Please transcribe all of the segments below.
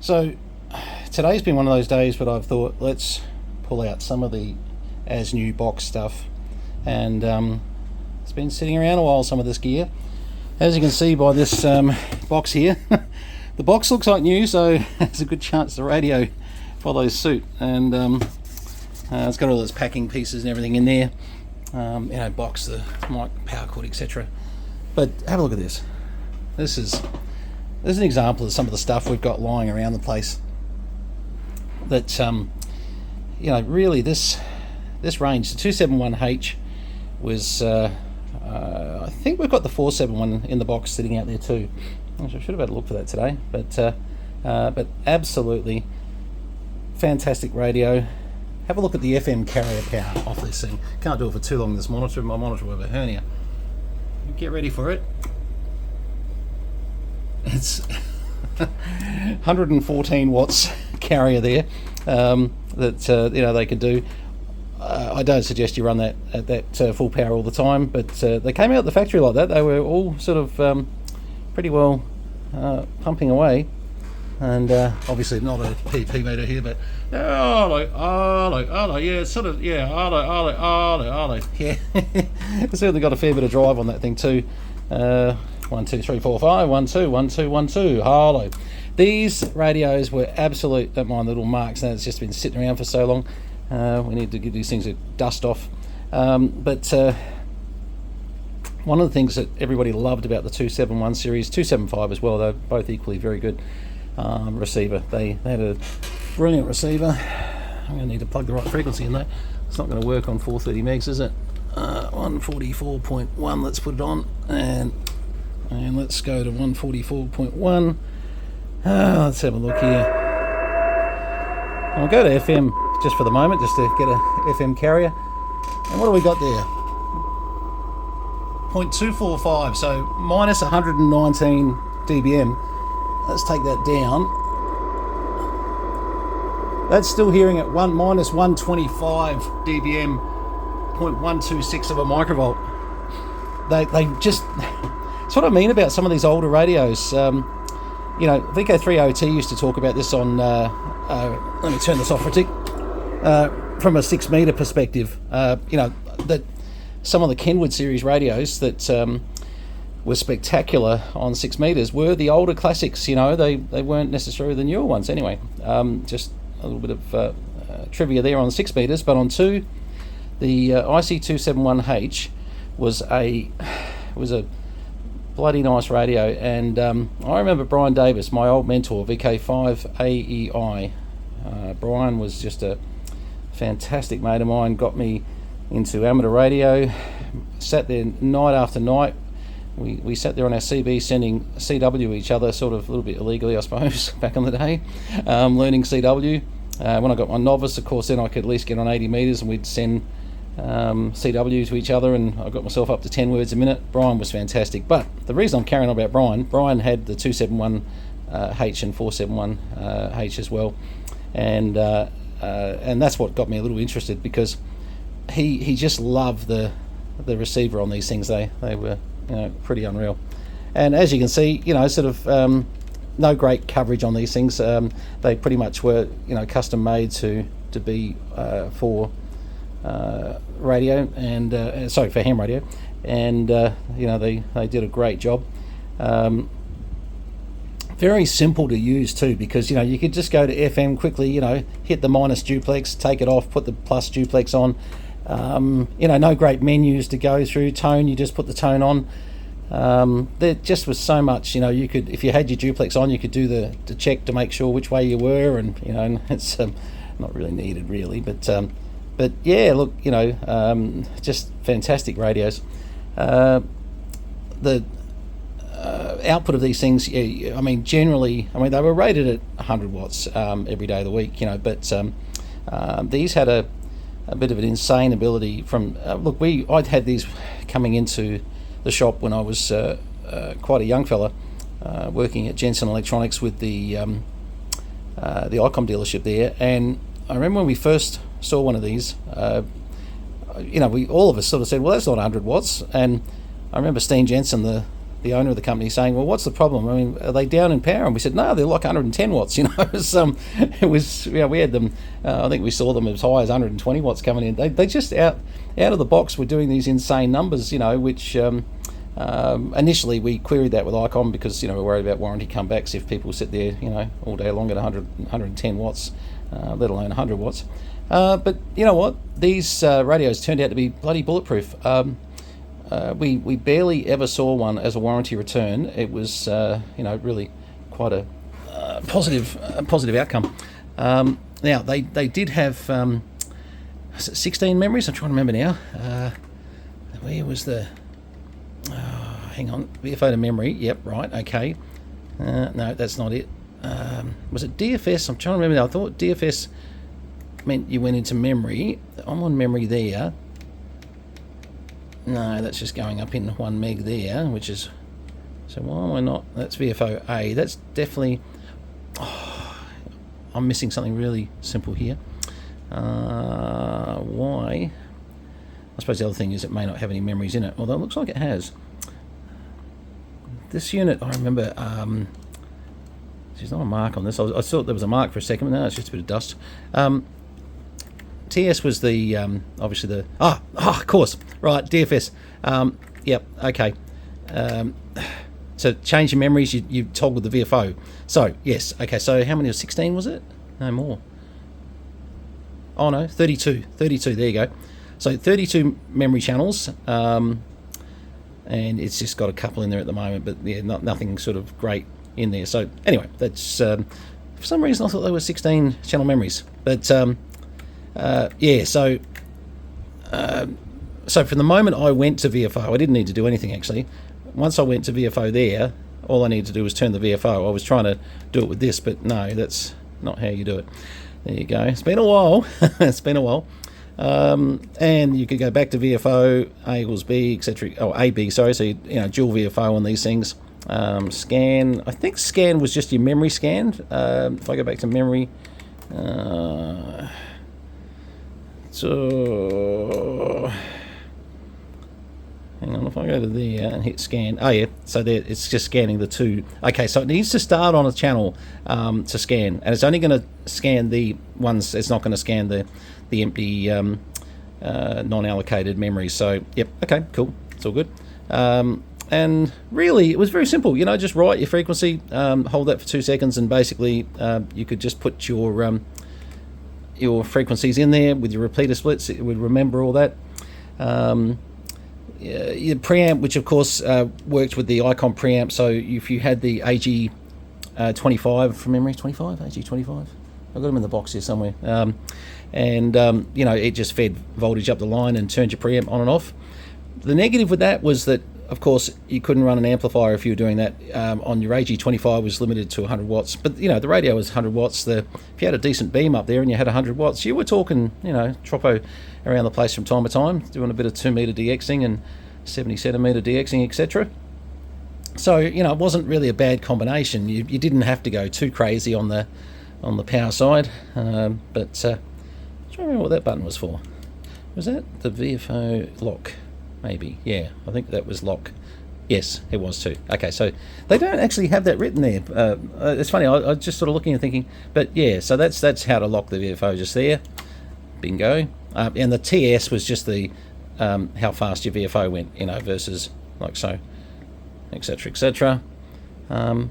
So today's been one of those days, but I've thought let's pull out some of the as new box stuff, and it's been sitting around a while, some of this gear. As you can see by this box here, the box looks like new, so there's a good chance the radio follows suit, and it's got all those packing pieces and everything in there, box, the mic, power cord, etc. But have a look at this. This is an example of some of the stuff we've got lying around the place that really this range, the 271H was I think we've got the 471 in the box sitting out there too. I should have had a look for that today, but absolutely fantastic radio. Have a look at the FM carrier power off this thing. Can't do it for too long, this monitor. My monitor will have a hernia. Get ready for it. It's 114 watts carrier there that they could do. I don't suggest you run that at that full power all the time, but they came out of the factory like that. They were all sort of pretty well pumping away, and obviously not a PP meter here, but yeah, sort of, yeah, yeah. It's certainly got a fair bit of drive on that thing too. 1 2 3 4 5 1 2 1 2 1 2 Harlow. These radios were absolute. Don't mind the little marks now, it's just been sitting around for so long. We need to give these things a dust off, but one of the things that everybody loved about the 271 series, 275 as well, they're both equally very good. Receiver, they had a brilliant receiver. I'm going to need to plug the right frequency in there. It's not going to work on 430 megs, is it? 144.1, let's put it on, and let's go to 144.1. Let's have a look here. I'll go to FM just for the moment, just to get a FM carrier. And what do we got there? 0.245, so minus 119 dBm. Let's take that down. That's still hearing at minus 125 dBm, 0.126 of a microvolt. They just, that's what I mean about some of these older radios. VK3OT used to talk about this on, let me turn this off for a tick, from a 6 meter perspective, that some of the Kenwood series radios that were spectacular on 6 meters were the older classics. They weren't necessarily the newer ones anyway. Just a little bit of trivia there on 6 meters, but on 2, the IC271H was a bloody nice radio, and I remember Brian Davis, my old mentor, VK5AEI. Brian was just a fantastic mate of mine, got me into amateur radio, sat there night after night. We sat there on our CB sending CW each other, sort of a little bit illegally I suppose, back in the day, learning CW. When I got my novice, of course, then I could at least get on 80 metres and we'd send CW to each other, and I got myself up to 10 words a minute. Brian was fantastic, but the reason I'm carrying on about Brian had the 271H and 471H as well, and that's what got me a little interested, because he just loved the receiver on these things. They were pretty unreal, and as you can see, sort of no great coverage on these things. They pretty much were custom made to be for radio, and for ham radio, and they did a great job. Very simple to use too, because you could just go to FM quickly, hit the minus duplex, take it off, put the plus duplex on. No great menus to go through. Tone, you just put the tone on. There just was so much, you could, if you had your duplex on, you could do the check to make sure which way you were, and it's not really needed really, but yeah, look, just fantastic radios. The output of these things, generally, they were rated at 100 watts every day of the week, but these had a bit of an insane ability from, I'd had these coming into the shop when I was quite a young fella, working at Jensen Electronics with the Icom dealership there, and I remember when we first saw one of these, we all of us sort of said, well, that's not 100 watts, and I remember Steen Jensen, the the owner of the company saying, well, what's the problem? I mean, are they down in power? And we said, no, they're like 110 watts. You know, it was we had them. I think we saw them as high as 120 watts coming in. They just out of the box were doing these insane numbers. You know, which initially we queried that with Icom because we're worried about warranty comebacks if people sit there all day long at 110 watts, let alone 100 watts. But you know what? These radios turned out to be bloody bulletproof. We barely ever saw one as a warranty return. It was really quite a positive outcome. Now they did have 16 memories. I'm trying to remember now. Where was the? Hang on, VFO to memory. Yep, right. Okay. No, that's not it. Was it DFS? I'm trying to remember now. I thought DFS meant you went into memory. I'm on memory there. No, that's just going up in 1 meg there, which is... So why am I not... That's VFO A. That's definitely... I'm missing something really simple here. Why? I suppose the other thing is it may not have any memories in it, although it looks like it has. This unit, I remember... there's not a mark on this. I thought there was a mark for a second, but no, it's just a bit of dust. TS was the obviously the of course, right, DFS. Yep, okay. So change your memories, you toggle the VFO. So yes, okay, so how many was 16 was it? No more. Oh no, 32, there you go. So 32 memory channels, and it's just got a couple in there at the moment, but yeah, nothing sort of great in there. So anyway, that's for some reason I thought they were 16 channel memories, but yeah, so from the moment I went to VFO, I didn't need to do anything actually. Once I went to VFO there, all I needed to do was turn the VFO. I was trying to do it with this, but no, that's not how you do it. There you go. It's been a while. It's been a while. And you could go back to VFO, A equals B, etc. Oh, AB, sorry. So dual VFO on these things. Scan. I think scan was just your memory scan. If I go back to memory. So hang on, if I go to there and hit scan, oh yeah, so there it's just scanning the two. Okay, so it needs to start on a channel to scan, and it's only going to scan the ones. It's not going to scan the empty non-allocated memory. So yep, okay, cool, it's all good. And really, it was very simple. Just write your frequency, hold that for 2 seconds, and basically you could just put your frequencies in there with your repeater splits. It would remember all that. Your preamp, which of course worked with the Icom preamp. So if you had the AG 25 from memory, 25 AG 25, I've got them in the box here somewhere. It just fed voltage up the line and turned your preamp on and off. The negative with that was that, of course, you couldn't run an amplifier if you were doing that. On your AG25 was limited to 100 watts, but the radio was 100 watts. If you had a decent beam up there and you had 100 watts, you were talking tropo around the place from time to time, doing a bit of 2 meter DXing and 70 centimeter DXing, etc. So it wasn't really a bad combination. You didn't have to go too crazy on the power side, but I'm trying to remember what that button was for. Was that the VFO lock? Maybe, yeah, I think that was lock. Yes, it was too. Okay, so they don't actually have that written there. It's funny, I was just sort of looking and thinking, but yeah, so that's how to lock the VFO just there. Bingo. And the TS was just the how fast your VFO went, versus like so, etc., etc. The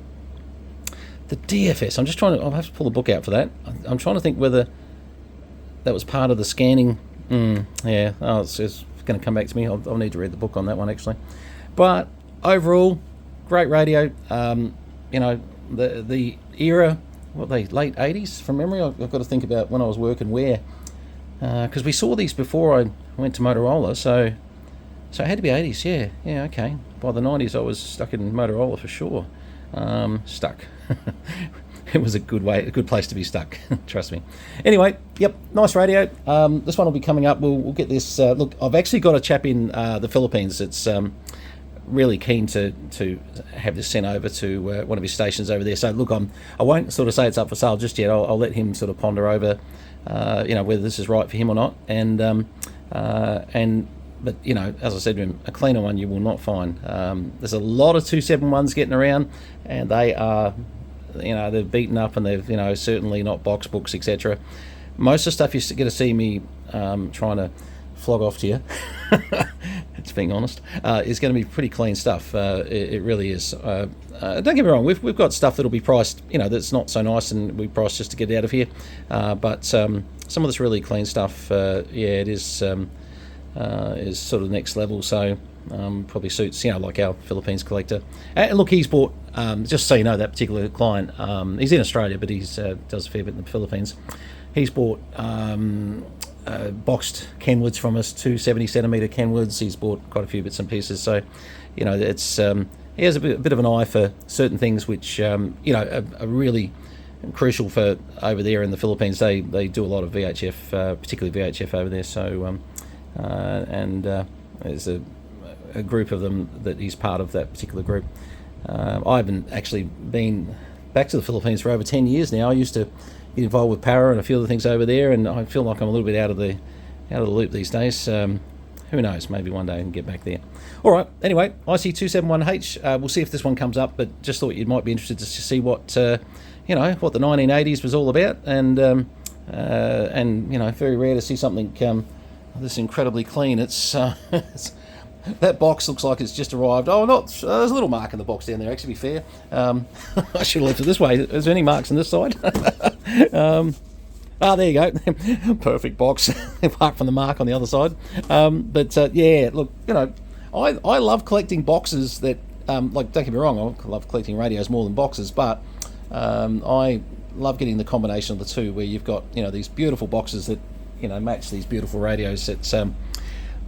DFS, I'm just trying to, I'll have to pull the book out for that. I'm trying to think whether that was part of the scanning. Yeah, it's going to come back to me. I'll need to read the book on that one actually. But overall, great radio. The era, late 80s from memory. I've got to think about when I was working where, because we saw these before I went to Motorola, so it had to be 80s. Yeah, okay. By the 90s I was stuck in Motorola for sure. Stuck. It was a good place to be stuck. Trust me. Anyway, yep, nice radio. This one will be coming up. We'll get this. Look, I've actually got a chap in the Philippines that's really keen to have this sent over to one of his stations over there. So look, I won't sort of say it's up for sale just yet. I'll let him sort of ponder over, whether this is right for him or not, and but you know, as I said to him, a cleaner one you will not find. There's a lot of 271s getting around, and they are, you know, they're beaten up, and they've, you know, certainly not box books, etc. Most of the stuff you get to see me trying to flog off to you, it's being honest, is going to be pretty clean stuff. It really is. Don't get me wrong, we've got stuff that'll be priced, you know, that's not so nice, and we price just to get it out of here. But some of this really clean stuff, yeah, it is sort of next level. So probably suits, you know, like our Philippines collector. And look, he's bought, just so you know, that particular client, he's in Australia, but he's does a fair bit in the Philippines. He's bought boxed Kenwoods from us, 270 centimetre Kenwoods. He's bought quite a few bits and pieces. So, you know, it's he has a bit of an eye for certain things which, you know, are really crucial for over there in the Philippines. They do a lot of VHF, particularly VHF over there. So, there's a group of them that he's part of, that particular group. I haven't actually been back to the Philippines for over 10 years now. I used to get involved with Para and a few other things over there, and I feel like I'm a little bit out of the loop these days. Who knows, maybe one day I can get back there. Alright, anyway, IC271H, we'll see if this one comes up, but just thought you might be interested to see what, you know, what the 1980s was all about, and you know, very rare to see something this incredibly clean. It's that box looks like it's just arrived. Oh, not, there's a little mark in the box down there, actually, to be fair. I should have left it this way. Is there any marks on this side? There you go. Perfect box, apart from the mark on the other side. Yeah, look, you know, I love collecting boxes that, like, don't get me wrong, I love collecting radios more than boxes, but I love getting the combination of the two, where you've got, you know, these beautiful boxes that, you know, match these beautiful radios. It's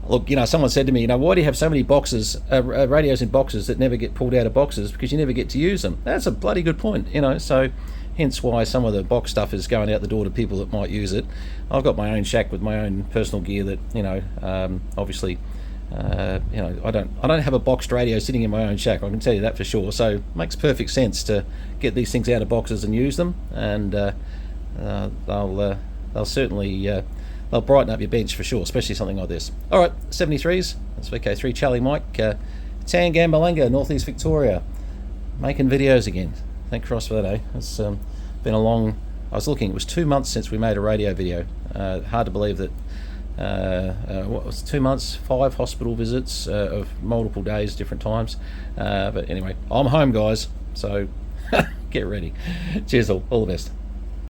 look, you know, someone said to me, you know, why do you have so many boxes, radios in boxes that never get pulled out of boxes? Because you never get to use them. That's a bloody good point, you know. So hence why some of the box stuff is going out the door to people that might use it. I've got my own shack with my own personal gear that, you know, obviously, you know, I don't have a boxed radio sitting in my own shack, I can tell you that for sure. So it makes perfect sense to get these things out of boxes and use them, and they'll certainly they'll brighten up your bench for sure, especially something like this. Alright, 73s, that's VK3 Charlie Mike, Tangambalanga, Northeast Victoria, making videos again. Thank Christ for that, eh? It's been a long, I was looking, it was 2 months since we made a radio video. Hard to believe that, what was 2 months, 5 hospital visits of multiple days, different times. But anyway, I'm home, guys, so get ready. Cheers all the best.